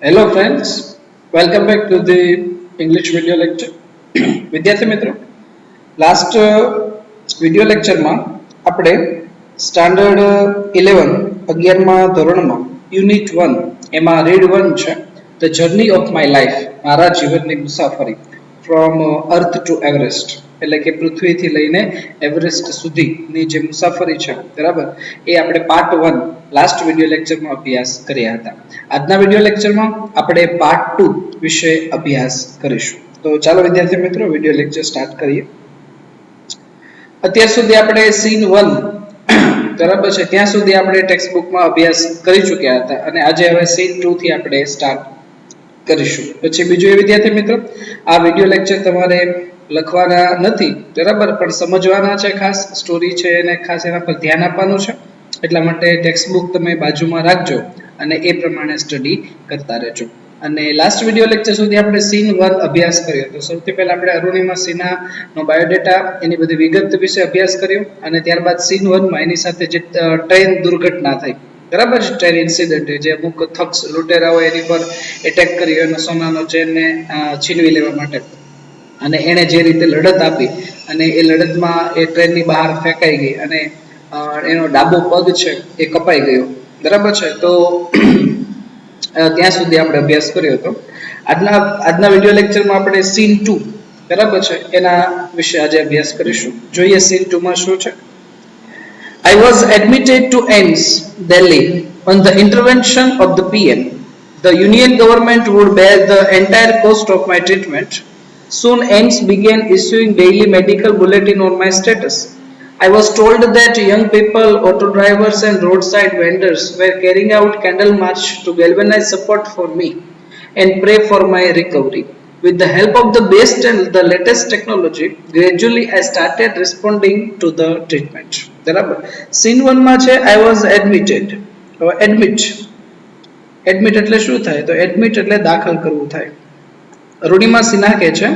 Hello friends, welcome back to the English video lecture. વિદ્યાર્થી મિત્રો last video લેક્ચરમાં આપણે સ્ટાન્ડર્ડ 11મા ધોરણમાં યુનિટ 1 એમાં રીડ 1 છે the journey of my life મારા જીવનની મુસાફરી ફ્રોમ અર્થ ટુ એવરેસ્ટ એટલે કે પૃથ્વીથી લઈને એવરેસ્ટ સુધીની જે મુસાફરી છે બરાબર એ આપણે પાર્ટ 1 લાસ્ટ વિડિયો લેક્ચરમાં અભ્યાસ કર્યા હતા. આજના વિડિયો લેક્ચરમાં આપણે પાર્ટ 2 વિશે અભ્યાસ કરીશું. તો ચાલો વિદ્યાર્થી મિત્રો વિડિયો લેક્ચર સ્ટાર્ટ કરીએ. અત્યાર સુધી આપણે સીન 1 બરાબર છે ત્યાં સુધી આપણે ટેક્સ્ટ બુકમાં અભ્યાસ કરી ચૂક્યા હતા અને આજે હવે સીન 2 થી આપણે સ્ટાર્ટ કરીશું. પછી બીજું એ વિદ્યાર્થી મિત્રો આ વિડિયો લેક્ચર તમારે લખવાના નથી બરાબર પણ સમજવાના છે. ખાસ સ્ટોરી છે અને ખાસ એના પર ધ્યાન આપવાનું છે એટલા માટે ટેક્સ્ટ બુક તમે બાજુમાં રાખજો અને એ પ્રમાણે સ્ટડી કરતા રહેજો. અને લાસ્ટ વિડિયો લેક્ચર સુધી આપણે સીન 1 અભ્યાસ કર્યો તો સૌથી પહેલા આપણે અરુણિમા સિન્હા નો બાયોડેટા એની બધી વિગત વિશે અભ્યાસ કર્યો અને ત્યારબાદ સીન 1 માં એની સાથે જે ટ્રેન દુર્ઘટના થઈ બરાબર છે ટ્રેન ઇન્સિડન્ટ જે અમુક થક્સ લૂંટેરાઓ એની પર એટેક કર્યો અને સોનાનો ચેનને છીનવી લેવા માટે અને એણે જે રીતે લડત આપી અને એ લડતમાં એ ટ્રેનની બહાર ફેંકાઈ ગઈ અને એનો ડાબો પગ છે એ કપાઈ ગયો બરાબર છે. તો ત્યાં સુધી આપણે અભ્યાસ કર્યો હતો. આજના વિડિયો લેક્ચરમાં આપણે સીન 2 બરાબર છે એના વિશે આજે અભ્યાસ કરીશું. જોઈએ સીન 2 માં શું છે. I was admitted to AIIMS, Delhi on the intervention of the PM. The Union government would bear the entire cost of my treatment. Soon AIIMS began issuing daily medical bulletin on my status. I was told that young people, auto drivers and roadside vendors were carrying out candle march to galvanize support for me and pray for my recovery. With the help of the best and the latest technology, gradually I started responding to the treatment. બરાબર scene 1 માં છે I was admitted. હવે admit એટલે શું થાય તો admit એટલે દાખલ કરવું થાય. અરુણિમા સિન્હા કહે છે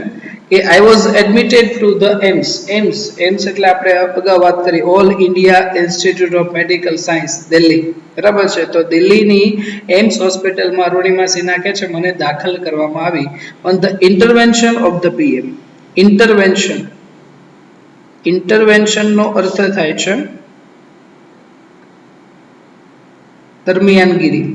કે I was admitted to the AIIMS એટલે આપણે અગાઉ વાત કરી all India institute of medical science Delhi બરાબર છે. તો દિલ્હીની AIIMS હોસ્પિટલમાં અરુણિમા સિન્હા કહે છે મને દાખલ કરવામાં આવી on the intervention of the PM. Intervention નો અર્થ થાય છે દરમિયાનગીરી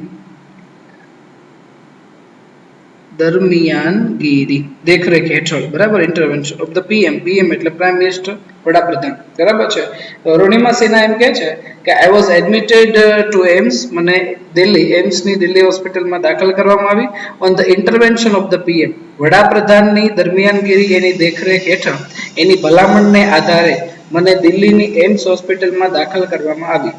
દેખરેખ હેઠળ બરાબર ઇન્ટરવેન્શન ઓફ ધ PM એટલે પ્રાઇમ મિનિસ્ટર વડાપ્રધાન બરાબર છે. તો અરુણિમા સિન્હા એમ કહે છે કે I was admitted to AIIMS મને AIIMS ની દિલ્હી હોસ્પિટલમાં દાખલ કરવામાં આવી on the intervention of the PM વડાપ્રધાનની દરમિયાનગીરી એની દેખરેખ હેઠળ એની ભલામણને આધારે મને દિલ્હીની AIIMS હોસ્પિટલમાં દાખલ કરવામાં આવી.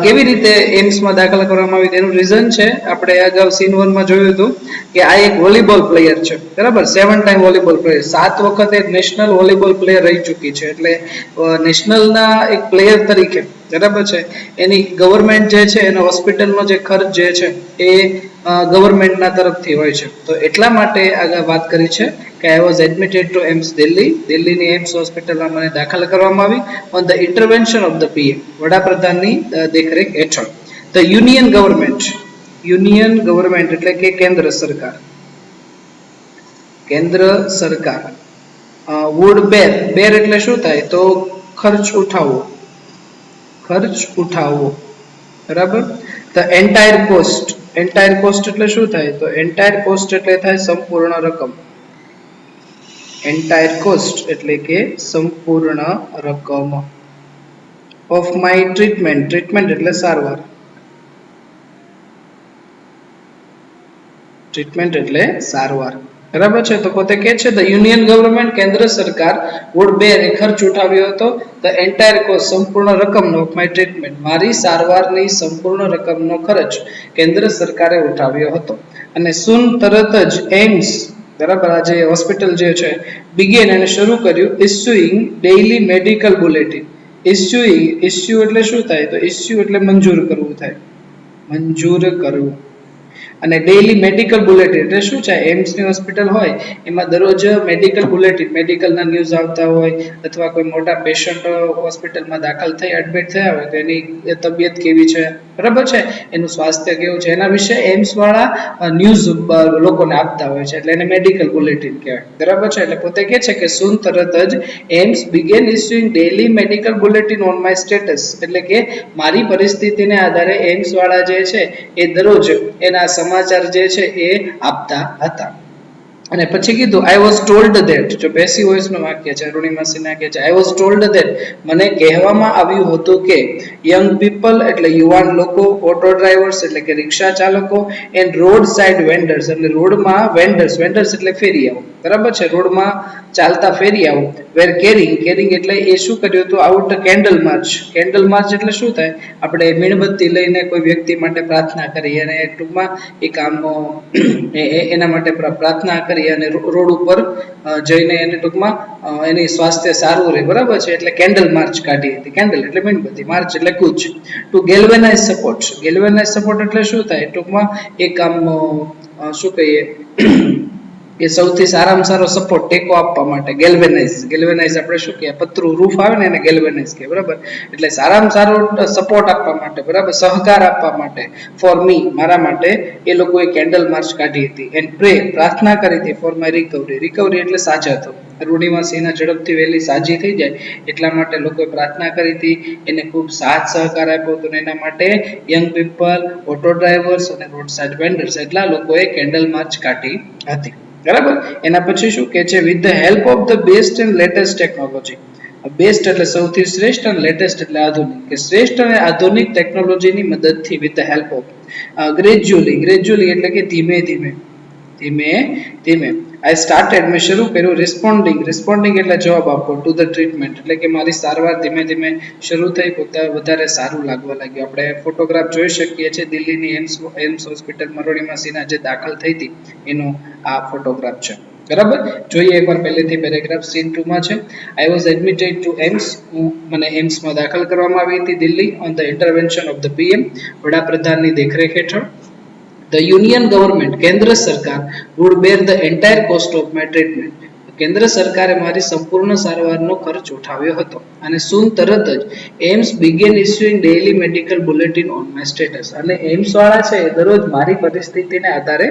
કેવી રીતે AIIMS માં દાખલ કરવામાં આવી તેનું રીઝન છે આપણે અગાઉ સીન 1 માં જોયું હતું કે આ એક વોલીબોલ પ્લેયર છે બરાબર 7 ટાઈમ વોલીબોલ પ્લેયર 7 વખત એક નેશનલ વોલીબોલ પ્લેયર રહી ચૂકી છે એટલે નેશનલના એક પ્લેયર તરીકે બરાબર છે એની ગવર્મેન્ટ જે છે એનો હોસ્પિટલનો જે ખર્ચ જે છે એ ગવર્મેન્ટના તરફથી હોય છે. તો એટલા માટે આગળ વાત કરી છે કે I was admitted to AIIMS દિલ્હીની AIIMS હોસ્પિટલમાં મને દાખલ કરવામાં આવી on the intervention of the PM વડાપ્રધાનની દેખરેખ હેઠળ. The union government એટલે કે કેન્દ્ર સરકાર would bear એટલે શું થાય તો ખર્ચ ઉઠાવવો બરાબર. The entire cost એટલે શું થાય તો entire cost એટલે થાય સંપૂર્ણ રકમ. entire cost એટલે કે સંપૂર્ણ રકમ of my treatment એટલે સારવાર બરાબર છે. તો પોતે કહે છે the union government કેન્દ્ર સરકાર would bear એ ખર્ચ ઉઠાવ્યો હતો the entire cost સંપૂર્ણ રકમનો of my treatment મારી સારવારની સંપૂર્ણ રકમનો ખર્ચ કેન્દ્ર સરકારે ઉઠાવ્યો હતો. અને soon તરત જ AIIMS બરાબર આ જે હોસ્પિટલ જે છે બિગેન અને શરૂ કર્યું issuing daily medical bulletin. issue એટલે શું થાય તો issue એટલે મંજૂર કરવું થાય અને ડેઈલી મેડિકલ બુલેટિન એટલે શું છે, એમ્સની હોસ્પિટલ હોય એમાં દરરોજ મેડિકલ બુલેટિન, મેડિકલના ન્યૂઝ આવતા હોય, અથવા કોઈ મોટા પેશન્ટ હોસ્પિટલમાં દાખલ થઈ એડમિટ થયા હોય તો એની તબિયત કેવી છે, બરાબર છે, એનું સ્વાસ્થ્ય કેવું છે, એના વિશે એમ્સ વાળા ન્યૂઝ લોકોને આપતા હોય છે, એટલે એને મેડિકલ બુલેટિન કહેવાય, બરાબર છે. એટલે પોતે કહે છે કે સૂન તરત જ AIIMS began issuing daily medical bulletin on my status, એટલે કે મારી પરિસ્થિતિને આધારે એમ્સ વાળા જે છે એ દરરોજ એના સમાચાર જે છે એ આપતા હતા. અને પછી કીધું આઈ વોઝ ટોલ્ડ ધેટ, જો પેસિવ વોઇસ નું વાક્ય છે, અરુણિમા સિન્હા કહે છે આઈ વોઝ ટોલ્ડ ધેટ, મને કહેવામાં આવ્યું હતું કે યંગ પીપલ એટલે યુવાન લોકો, ઓટો ડ્રાઈવર્સ એટલે કે રિક્ષા ચાલકો, એન્ડ રોડ સાઇડ વેન્ડર્સ એટલે રોડમાં વેન્ડર્સ, વેન્ડર્સ એટલે ફેરિયાઓ, બરાબર છે, રોડમાં ચાલતા ફેરિયાઓ, વેર કેરિંગ એટલે એ શું કર્યું હતું, out candle March. Candle March એટલે શું થાય, આપણે મીણબત્તી લઈને કોઈ વ્યક્તિ માટે પ્રાર્થના કરીએ અને ટૂંકમાં એ કામ એના માટે પ્રાર્થના કરી અને રોડ ઉપર જઈને એને ટૂંકમાં એની સ્વાસ્થ્ય સારું રહે, બરાબર છે, એટલે કેન્ડલ માર્ચ કાઢી હતી. કેન્ડલ એટલે મીણબત્તી, માર્ચ એટલે કૂચ. To galvanise support, galvanise support એટલે શું થાય, ટૂંકમાં એ કામ શું કહીએ એ સૌથી સારામાં સારો સપોર્ટ, ટેકો આપવા માટે ગેલ્વેનાઇઝ આપણે શું કહીએ, પતરું રૂફ આવે ને એને ગેલ્વેનાઇઝ કહે, બરાબર, એટલે સારામાં સારો સપોર્ટ આપવા માટે, બરાબર, સહકાર આપવા માટે, ફોર મી મારા માટે એ લોકોએ કેન્ડલ માર્ચ કાઢી હતી. એન્ડ પ્રે પ્રાર્થના કરી હતી, ફોર માય રિકવરી એટલે સાજા થવું. અરુણિમા સિન્હા ઝડપથી વહેલી સાજી થઈ જાય એટલા માટે લોકોએ પ્રાર્થના કરી હતી, એને ખૂબ સાથ સહકાર આપ્યો હતો, એના માટે યંગ પીપલ, ઓટો ડ્રાઈવર્સ અને રોડ સાઇડ વેન્ડર્સ એટલા લોકોએ કેન્ડલ માર્ચ કાઢી હતી, બરાબર. એના પછી શું કે છે, with the help of the best and latest technology, best એટલે સૌથી શ્રેષ્ઠ અને લેટેસ્ટ એટલે આધુનિક, કે શ્રેષ્ઠ અને આધુનિક ટેકનોલોજીની મદદથી, with the help of, gradually એટલે કે ધીમે ધીમે આઈ સ્ટાર્ટેડ મેં શરૂ કર્યું, રિસ્પોન્ડિંગ એટલે જવાબ આપવો, ટુ ધ ટ્રીટમેન્ટ એટલે કે મારી સારવાર ધીમે ધીમે શરૂ થઈ, વધારે સારું લાગવા લાગ્યું. આપણે ફોટોગ્રાફ જોઈ શકીએ છીએ દિલ્હીની એમ્સ હોસ્પિટલમાં અરુણિમા સિન્હા જે દાખલ થઈ હતી એનો આ ફોટોગ્રાફ છે, બરાબર. જોઈએ એકવાર પહેલેથી પેરેગ્રાફ સીન 2 માં છે. I was admitted to AIIMS, મને એમ્સમાં દાખલ કરવામાં આવી હતી Delhi, on the intervention of the PM, વડાપ્રધાનની દેખરેખ હેઠળ. The union government, કેન્દ્ર સરકાર, would bear the entire cost of my treatment. કેન્દ્ર સરકારે મારી સંપૂર્ણ સારવારનો ખર્ચ ઉઠાવ્યો હતો. અને સૂન તરત જ AIIMS began issuing daily medical bulletin on my status, અને એમ્સ વાળા છે દરરોજ મારી પરિસ્થિતિને આધારે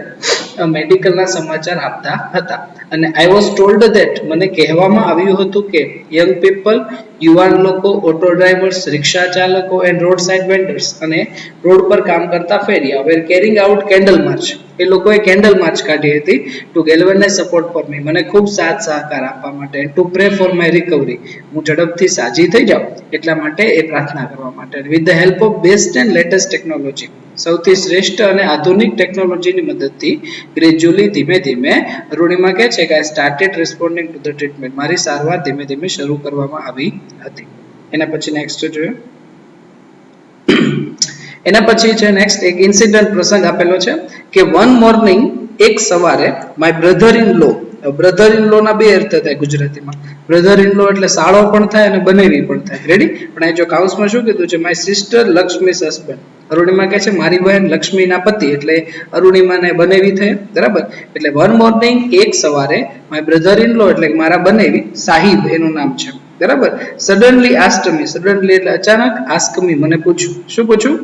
મેડિકલના સમાચાર આપતા હતા. અને આઈ વોઝ ટોલ્ડ ધેટ, મને કહેવામાં આવ્યું હતું કે યંગ પીપલ, યુવાન લોકો, ઓટો ડ્રાઈવર્સ, રિક્ષા ચાલકો, એન્ડ રોડ સાઇડ વેન્ડર્સ અને રોડ પર કામ કરતા ફેરિયા, were carrying out candle march, એ લોકોએ કેન્ડલ માર્ચ કાઢી હતી, to galvanise support for me, મને ખૂબ સાથ સહકાર આપવા માટે, to pray for my recovery, હું ઝડપથી સાજી થઈ જાઉં એટલા માટે એ પ્રાર્થના કરવા માટે, with the help of best and latest technology, સૌથી શ્રેષ્ઠ અને આધુનિક ટેકનોલોજીની મદદથી, ગ્રેજ્યુઅલી ધીમે ધીમે, અરુણિમા કહે છે કે I started responding to the treatment, મારી સારવાર ધીમે ધીમે શરૂ કરવામાં આવી હતી. એના પછી નેક્સ્ટ જોઈએ, એના પછી છે નેક્સ્ટ એક ઇન્સિડન્ટ પ્રસંગ આપેલો છે કે વન મોર્નિંગ, એક સવારે, માય બ્રધર ઇન લો ના બે અર્થ થાય ગુજરાતીમાં. બ્રધર ઇન લો એટલે સાળો પણ થાય અને બનેવી પણ થાય, રેડી. પણ અહીં જો કાઉન્સમાં શું કીધું છે, my sister Laxmi's husband, Arunima કહે છે મારી બહેન લક્ષ્મીના પતિ, એટલે અરુણિમાને બનેવી થઈ, બરાબર. એટલે વન મોર્નિંગ, એક સવારે, માય બ્રધર ઇન લો એટલે મારા બનેવી, સાહિબ એનું નામ છે, બરાબર. સડનલી આસ્કમી, સડનલી એટલે અચાનક, આસ્કમી મને પૂછ્યું, શું પૂછ્યું,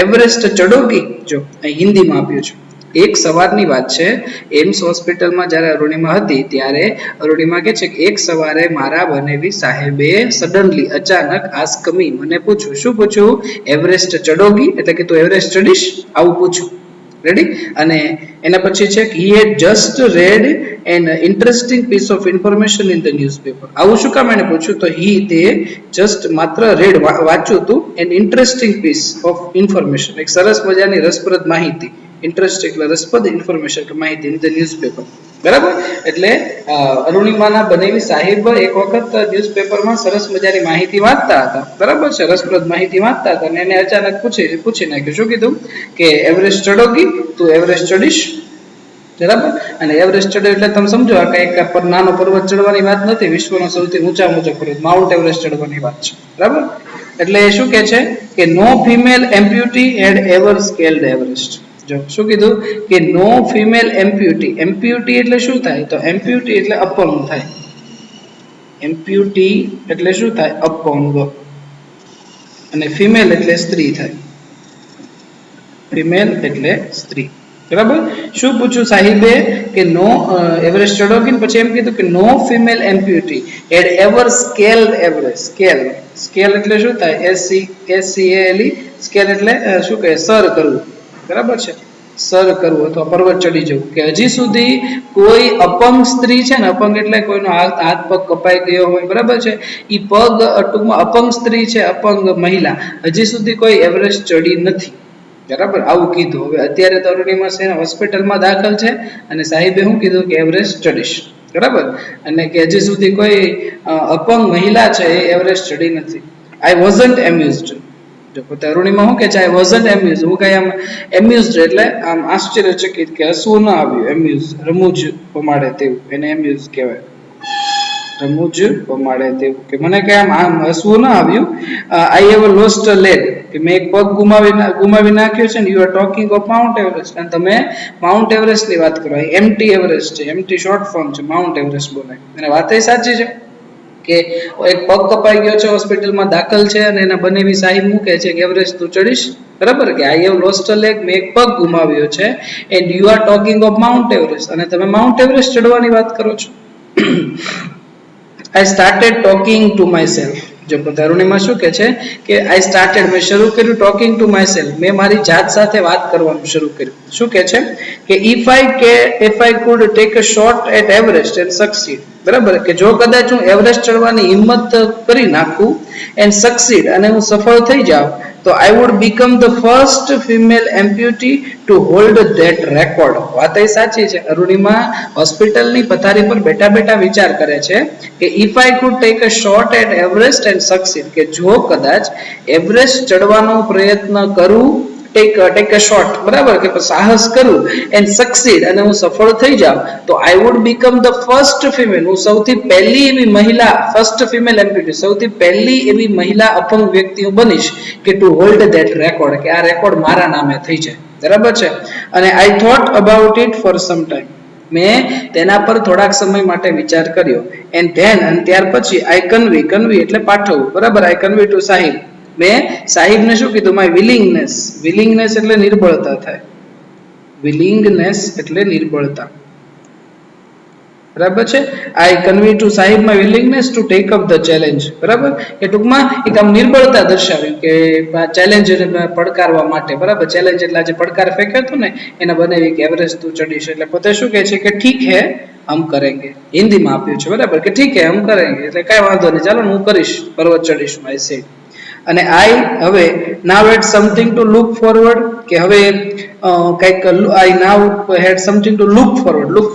એવરેસ્ટ ચડોગી, જો અહીં હિન્દીમાં આપ્યું છે. એક સવારની વાત છે, એમ્સ હોસ્પિટલમાં જ્યારે અરુણિમા હતી ત્યારે અરુણિમા કહે છે કે એક સવારે મારા બનેવી સાહેબે સડનલી અચાનક આસ્કમી મને પૂછ્યું, શું પૂછ્યું, એવરેસ્ટ ચડોગી એટલે કે તું એવરેસ્ટ ચડીશ, આવું પૂછ્યું, રેડી. અને એના પછી છે કે he had just read an interesting piece of information in the newspaper, આવું શું કામ એને પૂછ્યું, તો તે જસ્ટ માત્ર રેડ વાંચ્યું હતું, an interesting piece of information, એક સરસ મજાની રસપ્રદ માહિતી, ઇન્ટરેસ્ટ એટલે રસપ્રદ, ઇન્ફોર્મેશન કે માહિતી, ઇન ધ ન્યૂઝપેપર, બરાબર. એટલે અરુણિમાના બનેવી સાહેબ એક વખત ન્યૂઝપેપરમાં સરસ મજાની માહિતી વાંચતા હતા, બરાબર છે, રસપ્રદ માહિતી વાંચતા હતા, અને એને અચાનક પૂછી નાખ્યું, શું કીધું કે એવરેસ્ટ ચડોગી, તું એવરેસ્ટ ચડીશ, બરાબર. અને એવરેસ્ટ ચડે એટલે તમે સમજો આ કઈક નાનો પર્વત ચડવાની વાત નથી, વિશ્વનો સૌથી ઊંચો પર્વત માઉન્ટ એવરેસ્ટ ચડવાની વાત છે, બરાબર. એટલે શું કે છે કે નો ફિમેલ એમ્પ્યુટી હેડ એવર સ્કેલ્ડ એવરેસ્ટ, જો શું કીધું કે નો ફિમેલ એમ્પ્યુટી. એમ્પ્યુટી એટલે શું થાય? તો એમ્પ્યુટી એટલે અપંગ થાય. એમ્પ્યુટી એટલે શું થાય? અપંગ. અને ફિમેલ એટલે સ્ત્રી થાય. ફિમેલ એટલે સ્ત્રી. બરાબર. શું પૂછ્યું સાહિબે કે નો એવરેસ્ટ ચઢો પછી એમ કીધું કે નો ફિમેલ એમ્પ્યુટી હેડ એવર સ્કેલ્ડ એવરેસ્ટ. સ્કેલ, સ્કેલ એટલે શું થાય? SCAL. સ્કેલ એટલે શું કહે? સર કરવું. બરાબર છે, સર કરવું અથવા પર્વત ચડી જવું. કે હજી સુધી કોઈ અપંગ સ્ત્રી છે ને, અપંગ એટલે કોઈનો હાથ પગ કપાઈ ગયો હોય, બરાબર છે, ઈ પગ ટૂંકમાં અપંગ સ્ત્રી છે, અપંગ મહિલા હજી સુધી કોઈ એવરેસ્ટ ચડી નથી. બરાબર, આવું કીધું. હવે અત્યારે તરુણીમાં છે હોસ્પિટલમાં દાખલ છે અને સાહેબે શું કીધું કે એવરેસ્ટ ચડીશ. બરાબર, અને કે હજી સુધી કોઈ અપંગ મહિલા છે એ એવરેસ્ટ ચડી નથી. આઈ વોઝન્ટ એમ્યુઝડ. જો તરુણીમાં શું કે છે? આઈ વોઝન્ટ એમ્યુઝડ. હું કઈ આમ એમ્યુઝડ એટલે આમ આશ્ચર્યચકિત કે હસવું ના આવ્યું. એમ્યુઝ રમૂજ પમાડે તેવું, એને એમ્યુઝ કહેવાય. રમૂજ પમાડે તેવું, કે મને કઈ આમ હસવું ના આવ્યું. I have lost a leg, કે મેં એક પગ ગુમાવી નાખ્યો છે. ને you are talking of Mount Everest, અને તમે માઉન્ટ એવરેસ્ટ ની વાત કરો. એમટી એવરેસ્ટ છે, એમટી શોર્ટ ફોર્મ છે, માઉન્ટ એવરેસ્ટ બોલાય. અને વાત એ સાચી છે કે એક પગ કપાઈ ગયો છે, હોસ્પિટલમાં દાખલ છે, અને એના બનેવી સાહેબ મૂકે છે કે એવરેસ્ટ તું ચડીશ. બરાબર, કે I have lost a leg, મેં એક પગ ગુમાવ્યો છે. And you are talking of Mount Everest, અને તમે માઉન્ટ એવરેસ્ટ ચડવાની વાત કરો છો. I started talking to myself. જો તરુણીમાં શું કે છે કે આઈ સ્ટાર્ટેડ, મેં શરૂ કર્યું ટોકિંગ ટુ માય સેલ્ફ, મેં મારી જાત સાથે વાત કરવાનું શરૂ કર્યું. શું કે છે કે if I could take a shot at Everest and succeed. બરાબર, કે જો કદાચ હું એવરેસ્ટ ચડવાની હિંમત કરી નાખું એન્ડ સક્સીડ, અને હું સફળ થઈ જાઉં, તો I would become the first female amputee to hold that record. વાત એ સાચી છે. અરુણિમા હોસ્પિટલની પથારી પર બેઠા બેઠા વિચાર કરે છે કે if I could take a shot at Everest and succeed, કે જો કદાચ એવરેસ્ટ ચડવાનો પ્રયત્ન કરું, ટેક અ શોટ, બરાબર, કે સાહસ કરું, એન્ડ સક્સીડ, અને હું સફળ થઈ જાઉં, તો I would become the first female, હું સૌથી પહેલી એવી મહિલા, ફર્સ્ટ ફિમેલ એમ્પ્યુટી, સૌથી પહેલી એવી મહિલા અપંગ વ્યક્તિ હું બનીશ કે ટુ હોલ્ડ ધેટ રેકોર્ડ, કે આ રેકોર્ડ મારા નામે થઈ જાય. બરાબર છે. અને I thought about it for some time, મેં તેના પર થોડાક સમય માટે વિચાર કર્યો. એન્ડ ધેન, અને ત્યાર પછી આઈ કન્વી એટલે પાઠવવું. બરાબર, આઈ કન્વી ટુ સાહિબ, મેં સાહિબને શું કીધું? My willingness. વિલિંગનેસ એટલે નિર્બળતા થાય. વિલિંગનેસ એટલે નિર્બળતા. બરાબર છે. આઈ કન્વી ટુ સાહિબ my willingness to take up the challenge. બરાબર, કે ટૂંકમાં એક આમ નિર્બળતા દર્શાવી કે ચેલેન્જ પડકારવા માટે. બરાબર, ચેલેન્જ એટલે આજે પડકાર ફેંક્યો હતો ને, એના બનાવી કે એવરેસ્ટ તું ચડીશ. એટલે પોતે શું કહે છે કે ઠીક હે હમ કરેંગે. હિન્દીમાં આપ્યું છે. બરાબર, કે ઠીક હે હમ કરેંગે, એટલે કઈ વાંધો નહીં, ચાલો હું કરીશ, પર્વત ચડીશ. I said. અને આઈ હવે નાવ હેડ સમથિંગ ટુ લુક ફોરવર્ડ, કે હવે કંઈક આઈ નાવ હેડ સમથિંગ ટુ લુક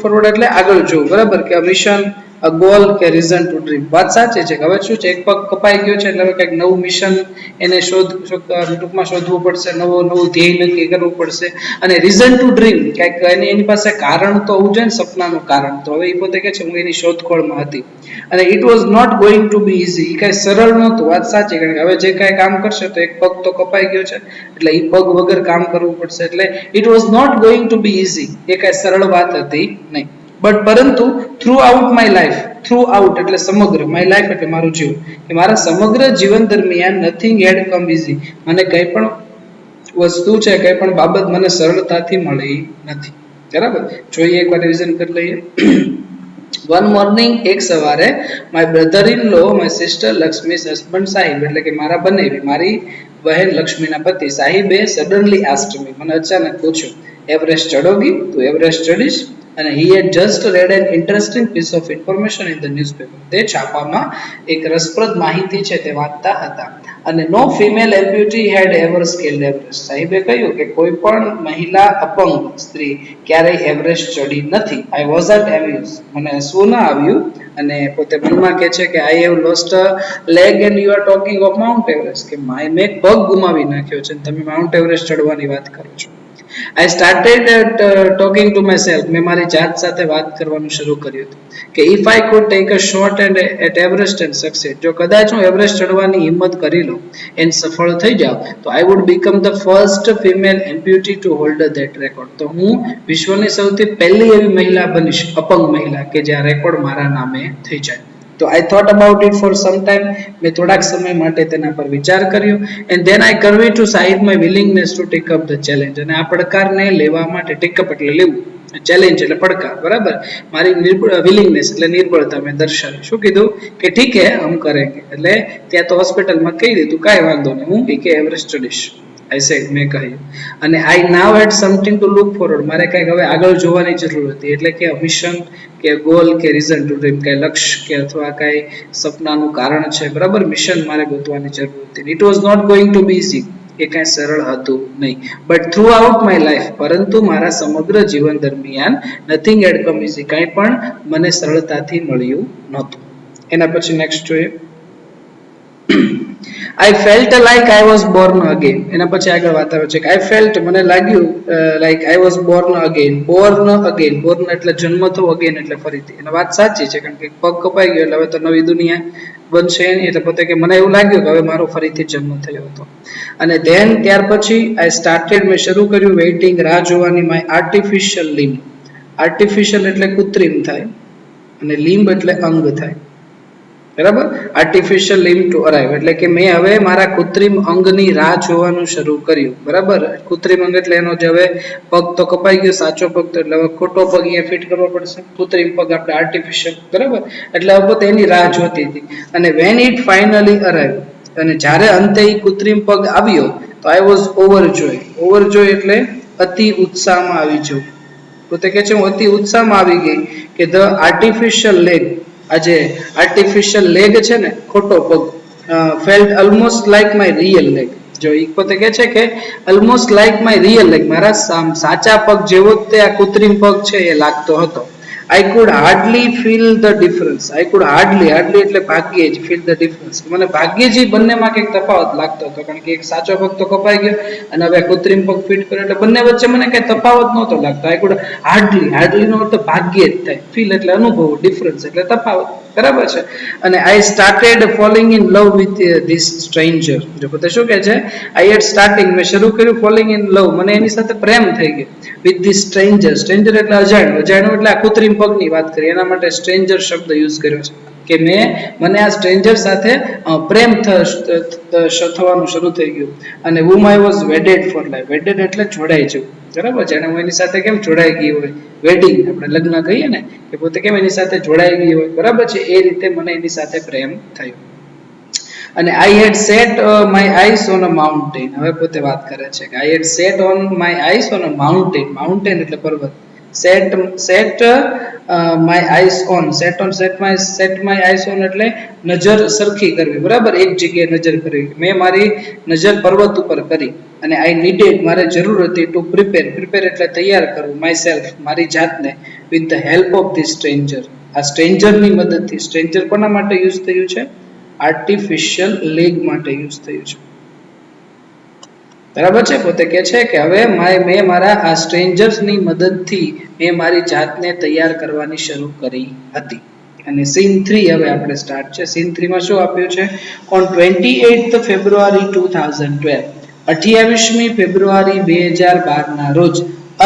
ફોરવર્ડ એટલે આગળ જોવું. બરાબર, કે મિશન, અ ગોલ, કે રીઝન ટુ ડ્રીમ. વાત સાચી છે કે હવે શું છે, એક પગ કપાઈ ગયો છે એટલે હવે કંઈક નવું મિશન એને ટૂંકમાં શોધવું પડશે, નવું ધ્યેય નક્કી કરવું પડશે. અને રીઝન ટુ ડ્રીમ, કંઈક એની પાસે કારણ તો હોવું જોઈએ ને, સપનાનું કારણ. તો હવે એ પોતે કે છે હું એની શોધખોળમાં હતી. અને it was not going to be easy, એ કાંઈ સરળ નહોતું. વાત સાચી, કારણ કે હવે જે કાંઈ કામ કરશે તો એક પગ તો કપાઈ ગયો છે, એટલે એ પગ વગર કામ કરવું પડશે. એટલે it was not going to be easy, એ કાંઈ સરળ વાત હતી નહીં. બટ પરંતુ throughout my life, throughout એટલે સમગ્ર, માય લાઈફ એટલે મારું જીવન, કે મારા સમગ્ર જીવન દરમિયાન નથિંગ હેડ કમ ઇઝી, મને કંઈ પણ વસ્તુ છે, કંઈ પણ બાબત મને સરળતાથી મળી નથી. બરાબર, જોઈએ એકવાર રિવિઝન કરી લઈએ. વન મોર્નિંગ, એક સવારે, my brother in law, my sister Lakshmi husband સાહિબ, એટલે કે મારા બનેવી, મારી બહેન લક્ષ્મીના પતિ સાહિબે સડનલી આસ્ક્ડ મી, મને અચાનક પૂછ્યું, એવરેસ્ટ ચડોગી, તું એવરેસ્ટ ચડીશ? અને he had just read an interesting piece of information in the newspaper, તે છાપામાં એક રસપ્રદ માહિતી છે તે વાંચતા હતા. અને નો ફિમેલ એમ્પ્યુટી હેડ એવર સ્કેલ્ડ એવરેસ્ટ, સાહેબે કહ્યું કે કોઈ પણ મહિલા અપંગ સ્ત્રી ક્યારેય એવરેસ્ટ ચડી નથી. આઈ વોઝન્ટ એમ્યુઝ, મને હસવું ના આવ્યું. અને પોતે મનમાં કહે છે કે I have lost a leg and you are talking of Mount Everest, કે મેં પગ ગુમાવી નાખ્યો છે, તમે માઉન્ટ એવરેસ્ટ ચડવાની વાત કરો છો. I started talking to myself. મેં મારી જાત સાથે વાત કરવાનું શરૂ કર્યું હતું કે if I could take a shot at Everest and succeed, જો કદાચ હું એવરેસ્ટ ચડવાની હિંમત કરી લઉં અને સફળ થઈ જાઉં તો I would become the first female amputee to hold that record. તો હું વિશ્વની સૌથી પહેલી એવી મહિલા બનીશ, અપંગ મહિલા, કે જે આ રેકોર્ડ મારા નામે થઈ જાય. તો I thought about it for some time. મેં થોડાક સમય માટે તેના પર વિચાર કર્યો and then I conveyed to Sahid my willingness to take up the challenge. અને આ પડકારને લેવા માટે take up એટલે લેવું, ચેલેન્જ એટલે પડકાર, બરાબર. મારી વિલિંગનેસ એટલે નિર્બળતા મેં દર્શાવી. શું કીધું કે ઠીક હે હમ કરેંગે, એટલે ત્યાં તો હોસ્પિટલમાં કહી દીધું કાંઈ વાંધો નહીં, હું કે એવરેસ્ટ ચડીશ. I said, મેં કહ્યું. અને I now had something to look forward. મારે કંઈક હવે આગળ જોવાની જરૂર હતી, એટલે કે મિશન કે ગોલ કે રીઝન ટુ ડ્રીમ, કઈ લક્ષ્ય કે અથવા કઈ સપનાનું કારણ છે, બરાબર. મિશન મારે ગોતવાની જરૂર હતી. It was not going to be easy. એ કાંઈ સરળ હતું નહીં. But through out my life, પરંતુ મારા સમગ્ર જીવન દરમિયાન નથિંગ had come easy. કાંઈ પણ મને સરળતાથી મળ્યું નહોતું. એના પછી નેક્સ્ટ જોઈએ. I felt like I was born again. એના પછી આગળ વાત આવે છે કે I felt, મને લાગ્યું like I was born again. Born એટલે જન્મ થવો, again એટલે ફરીથી. એના વાત સાચી છે, કારણ કે પગ કપાઈ ગયો એટલે હવે તો નવી દુનિયા બનશે એની, એટલે પોતે કે મને એવું લાગ્યું કે હવે મારો ફરીથી જન્મ થયો હતો. અને then ત્યાર પછી I started, મેં શરૂ કર્યું waiting, રાહ જોવાની, my artificial limb. Artificial એટલે કૃત્રિમ થાય અને limb એટલે અંગ થાય, બરાબર. આર્ટિફિશિયલ લિમ્બ ટુ અરાઈવ એટલે કે મેં હવે મારા કૃત્રિમ અંગની રાહ જોવાનું શરૂ કર્યું, બરાબર. કૃત્રિમ અંગ એટલે એનો જે હવે પગ તો કપાઈ ગયો, સાચો પગ તો, એટલે હવે ખોટો પગ અહીંયા ફિટ કરવો પડશે, કૃત્રિમ પગ આપણે આર્ટિફિશિયલ, બરાબર. એટલે હવે પોતે એની રાહ જોતી હતી. અને વેન ઇટ ફાઇનલી અરાઈવ, અને જ્યારે અંતે એ કૃત્રિમ પગ આવ્યો તો આઈ વોઝ ઓવરજોય. ઓવરજોય એટલે અતિ ઉત્સાહમાં આવી જવું. પોતે કહે છે હું અતિ ઉત્સાહમાં આવી ગઈ કે ધ આર્ટિફિશિયલ લેગ, આ જે આર્ટિફિશિયલ લેગ છે ને, ખોટો પગ, felt almost like my real leg. જો એ પોતે કહે છે કે almost like my real leg, મારા સાચા પગ જેવો જ તે આ કૃત્રિમ પગ છે એ લાગતો હતો. I could hardly feel the difference. I could hardly એટલે ભાગ્યે જ feel the difference. મને ભાગ્યે જ બંનેમાં કંઈક તફાવત લાગતો હતો, કારણ કે એક સાચો પગ તો કપાઈ ગયો અને હવે કૃત્રિમ પગ ફિટ કર્યો, એટલે બંને વચ્ચે મને કંઈ તફાવત નહોતો લાગતો. I could hardly નો અર્થ ભાગ્યે જ થાય, ફીલ એટલે અનુભવ, ડિફરન્સ એટલે તફાવત, બરાબર છે. અને I started falling in love with this stranger. જો પોતે શું કહે છે, I had starting, મેં શરૂ કર્યું falling in love, મને એની સાથે પ્રેમ થઈ ગયો, with this stranger. stranger એટલે અજાણ્યો, અજાણ્યો એટલે આ કૃત્રિમ પગની વાત કરી, એના માટે stranger શબ્દ યુઝ કર્યો છે કે મને આ stranger સાથે પ્રેમ થવાનું શરૂ થઈ ગયું. અને whom I was wedded for life. wedded એટલે જોડાઈ જવું, બરાબર. જાણે હું એની સાથે કેમ જોડાઈ ગઈ હોય, વેડિંગ આપણે લગ્ન કહીએ ને, કે પોતે કેમ એની સાથે જોડાઈ ગઈ હોય, બરાબર છે. એ રીતે મને એની સાથે પ્રેમ થયો. અને I had set my eyes on a mountain. હવે પોતે વાત કરે છે કે I had set on my eyes on a mountain. mountain એટલે પર્વત. set my eyes on, set my eyes on એટલે નજર સરખી કરવી, બરાબર. એક જગ્યાએ નજર કરવી. મેં મારી નજર પર્વત ઉપર કરી. અને I needed, મારે જરૂર હતી to prepare એટલે તૈયાર કરવું, myself મારી જાતને, with the help of this stranger. આ stranger ની મદદથી. stranger કોના માટે યુઝ થયું છે? આર્ટિફિશિયલ લેગ માટે યુઝ થયું છે, બરાબર છે. પોતે કહે છે કે હવે મેં મારા આ સ્ટ્રેન્જર્સ ની મદદથી મેં મારી જાતને તૈયાર કરવાની શરૂ કરી હતી. અને સીન 3 હવે આપણે સ્ટાર્ટ છે. સીન 3 માં શું આપ્યું છે? on 28th February 2012, 28મી ફેબ્રુઆરી 2012 ના રોજ,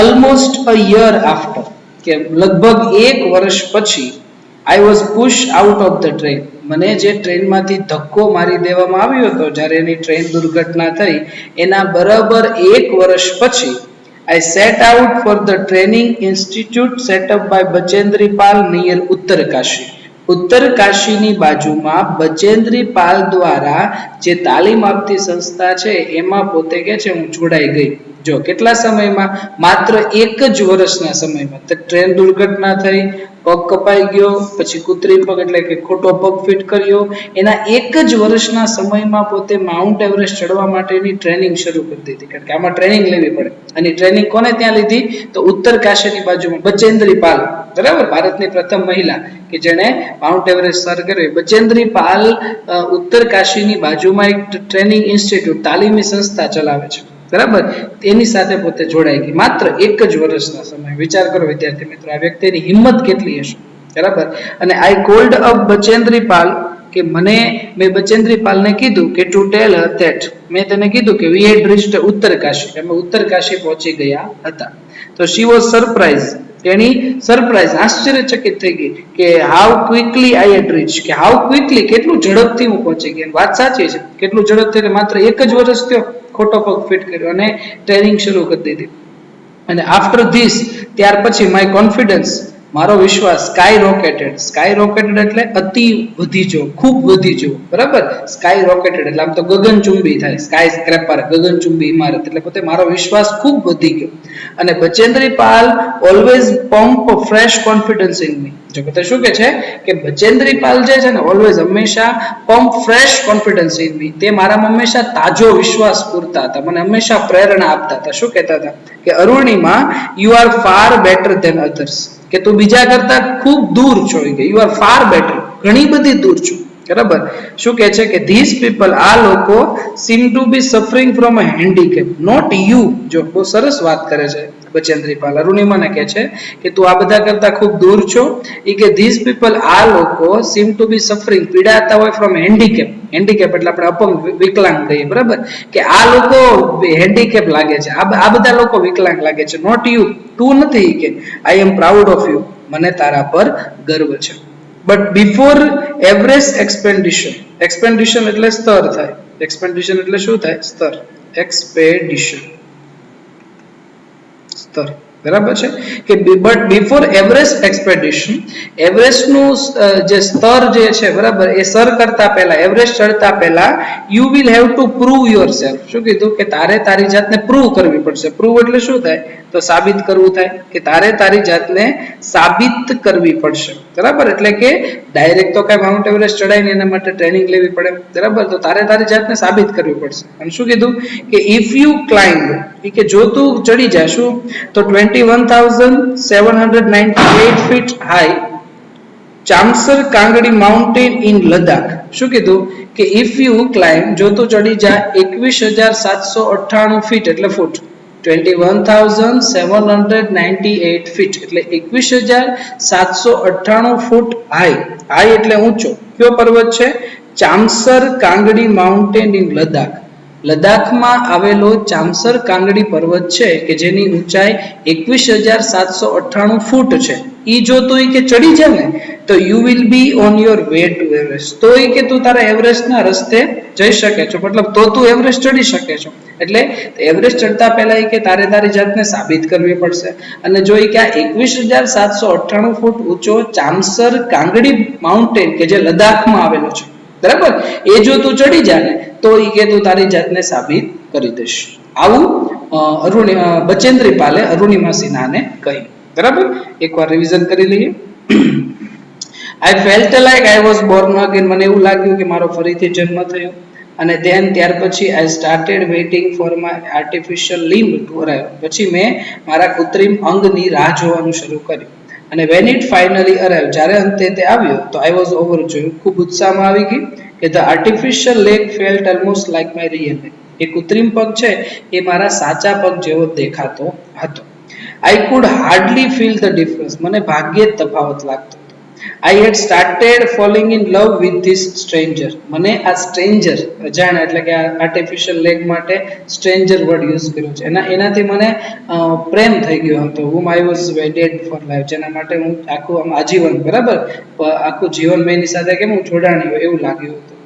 almost a year after, કે લગભગ 1 વર્ષ પછી, I was pushed out of the train. મને જે ટ્રેનમાંથી ધક્કો મારી દેવામાં આવ્યો હતો જ્યારે એની ટ્રેન દુર્ઘટના થઈ, એના બરાબર 1 વર્ષ પછી I set out for the training institute set up by Bachendri Pal near Uttarkashi. ઉત્તરકાશીની બાજુમાં બચેન્દ્રી પાલ દ્વારા જે તાલીમ આપતી સંસ્થા છે એમાં પોતે કહે છે હું જોડાઈ ગઈ. જો કેટલા સમયમાં? માત્ર 1 જ વર્ષના સમયમાં. તો ટ્રેન દુર્ઘટના થઈ, પગ કપાઈ ગયો, પછી કૃત્રિમ પગ એટલે કે ખોટો પગ ફિટ કર્યો, એના 1 જ વર્ષના સમયમાં પોતે માઉન્ટ એવરેસ્ટ ચડવા માટેની ટ્રેનિંગ શરૂ કરી દીધી. કારણ કે આમાં ટ્રેનિંગ લેવી પડે. અને ટ્રેનિંગ કોને ત્યાં લીધી? તો ઉત્તરકાશીની બાજુમાં બચેન્દ્રી પાલ, બરાબર, ભારતની પ્રથમ મહિલા કે જેણે માઉન્ટ એવરેસ્ટ સર કર્યો. બચેન્દ્રી પાલ ઉત્તરકાશીની બાજુમાં એક ટ્રેનિંગ ઇન્સ્ટિટ્યૂટ, તાલીમી સંસ્થા ચલાવે છે. બરાબર, એની સાથે પોતે જોડાઈ ગઈ માત્ર એક જ વર્ષના સમય. વિચાર કરો વિદ્યાર્થી મિત્રો, આ વ્યક્તિની હિંમત કેટલી હશે. બરાબર, અને આઈ કોલ્ડ અપ બચેન્દ્રી પાલ, કે મેં બચેન્દ્રી પાલને કીધું કે ટુ ટેલ હર ધેટ, મેં તેને કીધું કે વી હેડ રીચ્ડ ઉત્તર કાશી, અમે ઉત્તર કાશી પહોંચી ગયા હતા. તો શી વોઝ સરપ્રાઇઝ, તેની સરપ્રાઇઝ આશ્ચર્યચકિત થઈ ગઈ કે how quickly I had reach, કે હાઉ ક્વિકલી કેટલું ઝડપથી હું પહોંચી ગઈ. વાત સાચી છે, કેટલું ઝડપથી, માત્ર એક જ વર્ષ થયો ખોટો પગ ફિટ કર્યો અને ટ્રેનિંગ શરૂ કરી દીધી. અને આફ્ટર ધીસ, ત્યાર પછી માય કોન્ફિડન્સ, મારો વિશ્વાસ સ્કાય રોકેટેડ. સ્કાય રોકેટેડ એટલે અતિ વધી જવો, ખૂબ વધી જવો. બરાબર, સ્કાય રોકેટેડ એટલે આમ તો ગગનચુંબી થાય, સ્કાય સ્ક્રેપર, ગગનચુંબી ઇમારત, એટલે પોતે મારો વિશ્વાસ ખૂબ વધી ગયો. અને Bachendri Pal always pump fresh confidence in me. જો પોતે શું કે છે કે બચેન્દ્રી પાલ જે છે ને ઓલવેઝ હંમેશા પમ્પ ફ્રેશ કોન્ફિડન્સ ઇન મી, તે મારામાં હંમેશા તાજો વિશ્વાસ પૂરતા હતા, મને હંમેશા પ્રેરણા આપતા હતા. શું કહેતા હતા કે Arunima, you are far better than others, કે તું બીજા કરતા ખૂબ દૂર છો, કે યુ આર ફાર બેટર, ઘણી બધી દૂર છો. બરાબર, શું કહે છે કે ધીસ પીપલ, આ લોકો, seem to be suffering from a handicap, not you. જો બહુ સરસ વાત કરે છે બચેન્દ્રી પાલ, અરુણિમાને કહે છે કે તું આ બધા કરતા ખૂબ દૂર છો. એ કે ધીસ પીપલ, આ લોકો, સીમ ટુ બી સફરિંગ, પીડાતા હોય ફ્રોમ હેન્ડીકેપ. હેન્ડીકેપ એટલે આપણે અપંગ, વિકલાંગ કહીએ. બરાબર, કે આ લોકો હેન્ડીકેપ લાગે છે, આ બધા લોકો વિકલાંગ લાગે છે. નોટ યુ, તું નથી, કે આઈ એમ પ્રાઉડ ઓફ યુ, મને તારા પર ગર્વ છે. બટ બિફોર એવરેસ્ટ એક્સપેન્ડિશન, એક્સપેન્ડિશન એટલે સ્તર થાય, એક્સપેન્ડિશન એટલે શું થાય, સ્તર, એક્સપેડિશન, સ્તર. બરાબર છે, કે બટ બિફોર એવરેસ્ટ એક્સપેડિશન, એવરેસ્ટનું જે સ્તર જે છે, બરાબર, એ સર કરતા પહેલા, એવરેસ્ટ ચડતા પહેલા, you will have to prove yourself. શું કીધું કે તારે તારી જાતને પ્રૂવ કરવી પડશે. પ્રૂવ એટલે શું થાય, તો સાબિત કરવું થાય, કે તારે તારી જાતને સાબિત કરવી પડશે. બરાબર, એટલે કે ડાયરેક્ટ તો કઈ માઉન્ટ એવરેસ્ટ ચડાય ને એના માટે ટ્રેનિંગ લેવી પડે. બરાબર, તો તારે તારી જાતને સાબિત કરવી પડશે. અને શું કીધું કે ઇફ યુ ક્લાઇમ્બ, કે જો તું ચડી જાશું તો 21,798 feet high Chamser Kangri mountain in Ladakh. શું કીધું કે ઇફ યુ ક્લાઇમ્બ, જો તું ચડી જા 21,798 ફીટ એટલે ફૂટ, 21,798 ફીટ એટલે 21,798 ફૂટ હાઈ. હાઈ એટલે ઊંચો. કયો પર્વત છે? ચામસર કાંગડી માઉન્ટેન ઇન લદ્દાખ. લદ્દાખમાં આવેલો ચામસર કાંગડી પર્વત છે કે જેની ઊંચાઈ 21,798 ફૂટ છે. ઈ જો તું કે ચડી જાય ને તો you will be on your way to Everest, તો કે તું તારા એવરેસ્ટના રસ્તે જઈ શકે છો, મતલબ તો તું એવરેસ્ટ ચડી શકે છો. એટલે એવરેસ્ટ ચડતા પહેલા કે તારે તારી જાતને સાબિત કરવી પડશે. અને જો કે આ 21,798 ફૂટ ઊંચો ચામસર કાંગડી માઉન્ટેન કે જે લદ્દાખમાં આવેલો છે, બરાબર, એ જો તું ચડી જાય ને તો એ કે તું તારી જાતને સાબિત કરી દઈશ. આવું બચેન્દ્રી પાલે અરુણિમા સિન્હાને કહ્યું. બરાબર, એકવાર રિવિઝન કરી લઈએ. I felt like I was born again, મને એવું લાગ્યું કે મારો ફરીથી જન્મ થયો. અને then ત્યાર પછી I started waiting for my artificial limb to arrive, પછી મેં મારા કૃત્રિમ અંગની રાહ જોવાનું શરૂ કર્યું. અને when it finally arrived, જ્યારે અંતે તે આવ્યો તો I was overjoyed, ખૂબ ઉત્સાહમાં આવી ગઈ કે the artificial leg felt almost like my real leg, એ કૃત્રિમ પગ છે એ મારા સાચા પગ જેવો દેખાતો હતો. I could hardly feel the difference, મને ભાગ્યે જ તફાવત લાગતો. I had started falling in love with this stranger, મને આ સ્ટ્રેન્જર, અજાણ્યા, એટલે કે આર્ટિફિશિયલ લેગ માટે સ્ટ્રેન્જર વર્ડ યુઝ કર્યો છે, એનાથી મને પ્રેમ થઈ ગયો હતો. whom I was wedded for life, જેના માટે હું આખું આજીવન, બરાબર, આખું જીવન મેં એની સાથે કેમ હું જોડાણી હોય એવું લાગ્યું હતું.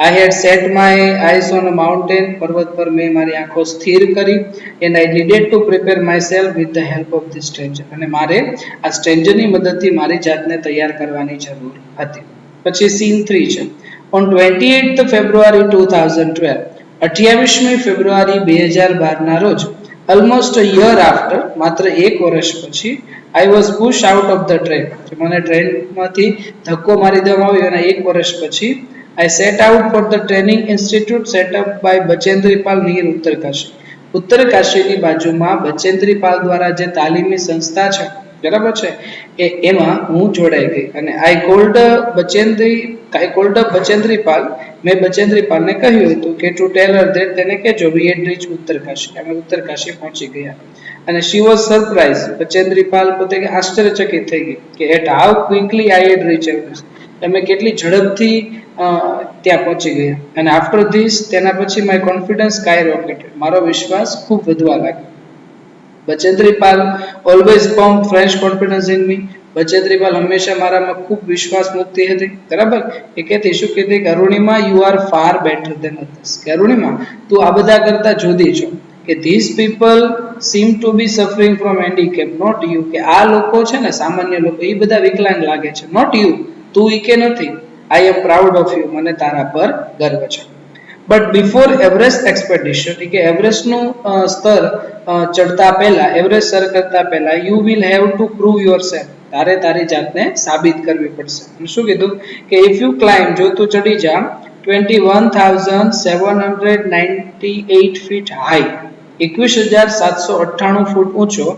I had set my eyes on a mountain, પર્વત પર મેં મારી આંખો સ્થિર કરી. and I needed to prepare myself with the help of this stranger, અને મારે આ સ્ટ્રેન્જરની મદદથી મારી જાતને તૈયાર કરવાની જરૂર હતી. પછી સીન 3 છે. on 28th February 2012, 28મી ફેબ્રુઆરી 2012 ના રોજ, almost a year after, માત્ર એક વર્ષ પછી, I was pushed out of the train, મને ટ્રેનમાંથી ધક્કો મારી દેવામાં આવ્યો. અને એક વર્ષ પછી I set out for the training institute set up by Bachendri Pal near Uttarkashi. ઉત્તરકાશીની બાજુમાં બચેન્દ્રી પાલ દ્વારા જે તાલીમી સંસ્થા છે બરાબર છે એમાં હું જોડાઈ ગઈ અને આઈ કોલ્ડ બચેન્દ્રી પાલ મેં બચેન્દ્રી પાલને કહ્યું હતું કે ટુ ટેલ હર ધેટ તેને કહેજો વી હેડ રીચ ઉત્તરકાશી અમે ઉત્તરકાશી પહોંચી ગયા અને she was surprise Bachendri Pal પોતે આશ્ચર્યચકિત થઈ ગઈ કે at how quickly I had reach Everest અમે કેટલી ઝડપથી ત્યાં પહોંચી ગયા અને આફ્ટર ધીસ તેના પછી માય કોન્ફિડન્સ સ્કાય રોકેટેડ મારો વિશ્વાસ ખૂબ વધવા લાગ્યો Bachendri Pal always pump fresh confidence in me Bachendri Pal હંમેશા મારામાં ખૂબ વિશ્વાસ મૂકતી હતી બરાબર એ કહેતી શું કહેતી કે Arunima you are far better than others કે અરુણિમા તું આ બધા કરતા જુદી છો કે this people seem to be suffering from handicap not you કે આ લોકો છે ને સામાન્ય લોકો એ બધા વિકલાંગ લાગે છે નોટ યુ તું ઈ કે નથી આઈ એમ પ્રાઉડ ઓફ યુ મને તારા પર ગર્વ છે બટ બિફોર એવરેસ્ટ એક્સપેડિશન કે એવરેસ્ટનું સ્તર ચડતા પહેલા એવરેસ્ટ સર કરતા પહેલા you will have to prove yourself તારે તારી જાતને સાબિત કરવી પડશે અને શું કીધું કે ઇફ યુ ક્લાઇમ્બ જો તું ચડી જા 21,798 ફીટ હાઈ 21,798 ફૂટ ઊંચો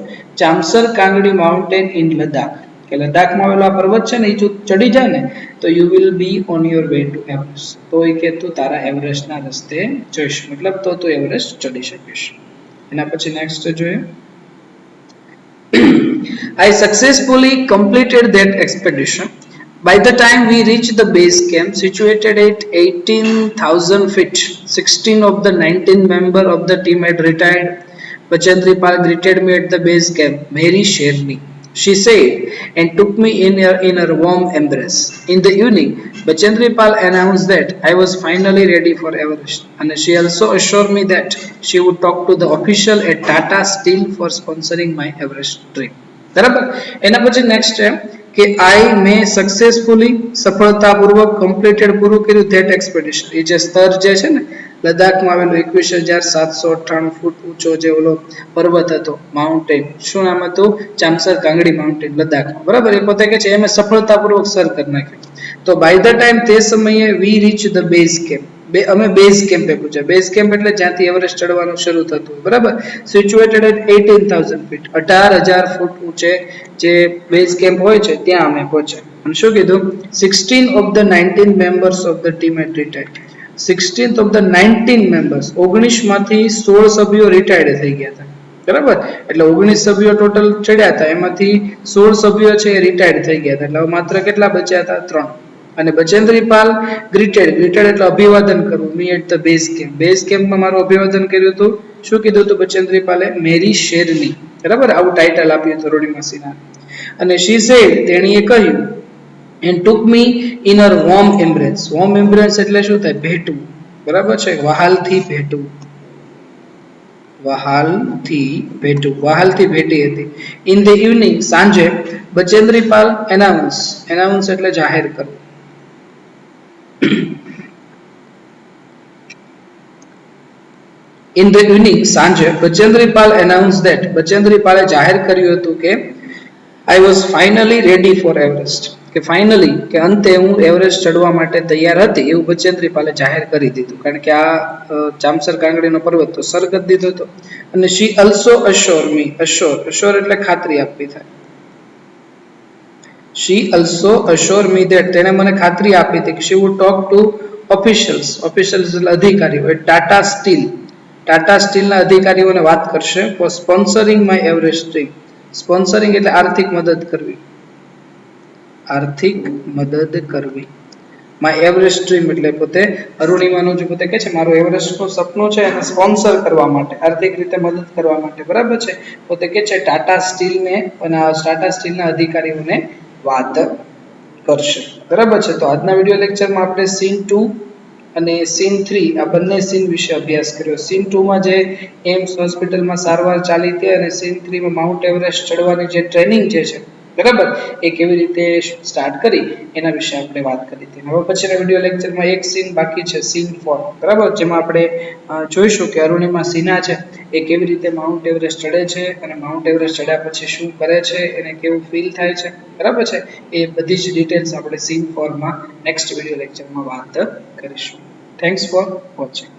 ચામસર કાંગડી માઉન્ટેન ઇન લદ્દાખ કે લદ્દાખમાં આવેલો આ પર્વત છે ને એ જો ચડી જાય ને તો you will be on your way to Everest તો એ કે તું તારા એવરેસ્ટના રસ્તે જઈશ મતલબ તો તું એવરેસ્ટ ચડી શકીશ એના પછી નેક્સ્ટ જોઈએ I successfully completed that expedition. By the time we reached the base camp situated at 18,000 feet, 16 of the 19 members of the team had retired. Bachendri Pal greeted me at the base camp. Mary Sherni, she said, and took me in her warm embrace. In the evening, Bachendri Pal announced that I was finally ready for Everest, and she also assured me that she would talk to the official at Tata Steel for sponsoring my Everest trip. બરાબર એના પછી next છે કે આઈ મે successfully સફળતાપૂર્વક completed પૂરું કર્યું that expedition એ જે સ્તર જે છે ને લદ્દાખમાં આવેલું 21,798 ફૂટ ઊંચો જે ઓલો પર્વત હતો માઉન્ટેન શું નામ હતું ચામસર કાંગડી માઉન્ટેન લદ્દાખમાં બરાબર એ પોતે કે છે એ મેં સફળતાપૂર્વક સર કરી નાખ્યું તો બાય ધ ટાઈમ તે સમયે વી રીચ ધ બેઝ કેમ્પ અમે બેઝ કેમ્પે પહોંચ્યા બેઝ કેમ્પ એટલે જ્યાંથી એવરેસ્ટ ચડવાનું શરૂ થતું બરાબર સિચ્યુએટેડ એટ 18,000 ફીટ 18,000 ફૂટ ઊંચે જે બેઝ કેમ્પ હોય છે ત્યાં અમે પહોંચ્યા અને શું કીધું 16 of the 19 members of the team had retired 16th of the 19 members 19 માંથી 16 સભ્યો રિટાયર્ડ થઈ ગયા હતા બરાબર એટલે 19 સભ્યો ટોટલ ચડ્યા હતા એમાંથી 16 સભ્યો છે એ રિટાયર્ડ થઈ ગયા હતા એટલે માત્ર કેટલા બચ્યા હતા 3 અને બચેન્દ્રી પાલ ગ્રીટેડ એટલે અભિવાદન કરવું મી એટ ધ બેઝ કેમ્પમાં મારું અભિવાદન કર્યું હતું શું કીધું હતું બચેન્દ્રી પાલે મેરી શેરની બરાબર આવું ટાઇટલ આપ્યું હતું અરુણિમા સિન્હા અને શી સેડ તેણીએ કહ્યું and took me in her warm embrace એટલે શું થાય ભેટવું બરાબર છે વહાલથી ભેટવું વહાલથી ભેટી હતી ઇન ધ ઇવનિંગ સાંજે બચેન્દ્રી પાલ એનાઉન્સ એટલે જાહેર કરવું In the evening, સાંજે બચેન્દ્રી પાલ announced that બચેન્દ્રી પાલે જાહેર કર્યું હતું કે I was finally ready for Everest કે ફાઇનલી કે અંતે હું એવરેસ્ટ ચડવા માટે તૈયાર હતી એવું બચેન્દ્રી પાલે જાહેર કરી દીધું કારણ કે આ ચામસર કાંગડીનો પર્વત તો સર કરી દીધો હતો અને she also assured me assure એટલે ખાતરી આપવી થાય she also assured me that તેણે મને ખાતરી આપી હતી કે she would talk to officials એટલે અધિકારીઓ ટાટા સ્ટીલના અધિકારીઓને વાત કરશે for sponsoring my Everest trip sponsoring એટલે આર્થિક મદદ કરવી માય એવરેસ્ટ ડ્રીમ એટલે પોતે અરુણિમાનું જે પોતે કહે છે મારું એવરેસ્ટનું સપનું છે એને સ્પોન્સર કરવા માટે આર્થિક રીતે મદદ કરવા માટે બરાબર છે પોતે કહે છે ટાટા સ્ટીલને અને ટાટા સ્ટીલના અધિકારીઓને વાત કરશે બરાબર છે તો આજના વિડિયો લેક્ચરમાં આપણે સીન 2 અને સીન 3 આ બંને સીન વિશે અભ્યાસ કર્યો સીન 2 માં જે એમ્સ હોસ્પિટલમાં સારવાર ચાલી હતી અને સીન 3 માં માઉન્ટ એવરેસ્ટ ચડવાની જે ટ્રેનિંગ જે છે બરાબર એ કેવી રીતે સ્ટાર્ટ કરી એના વિશે આપણે વાત કરી હતી હવે પછીના વિડિયો લેક્ચરમાં એક સીન બાકી છે સીન 4 બરાબર જેમાં આપણે જોઈશું કે અરુણિમા સિન્હા છે એ કેવી રીતે માઉન્ટ એવરેસ્ટ ચડે છે અને માઉન્ટ એવરેસ્ટ ચડ્યા પછી શું કરે છે એને કેવું ફીલ થાય છે બરાબર છે એ બધી જ ડિટેલ્સ આપણે સીન 4 માં નેક્સ્ટ વિડિયો લેક્ચરમાં વાત કરીશું થેન્ક્સ ફોર વોચિંગ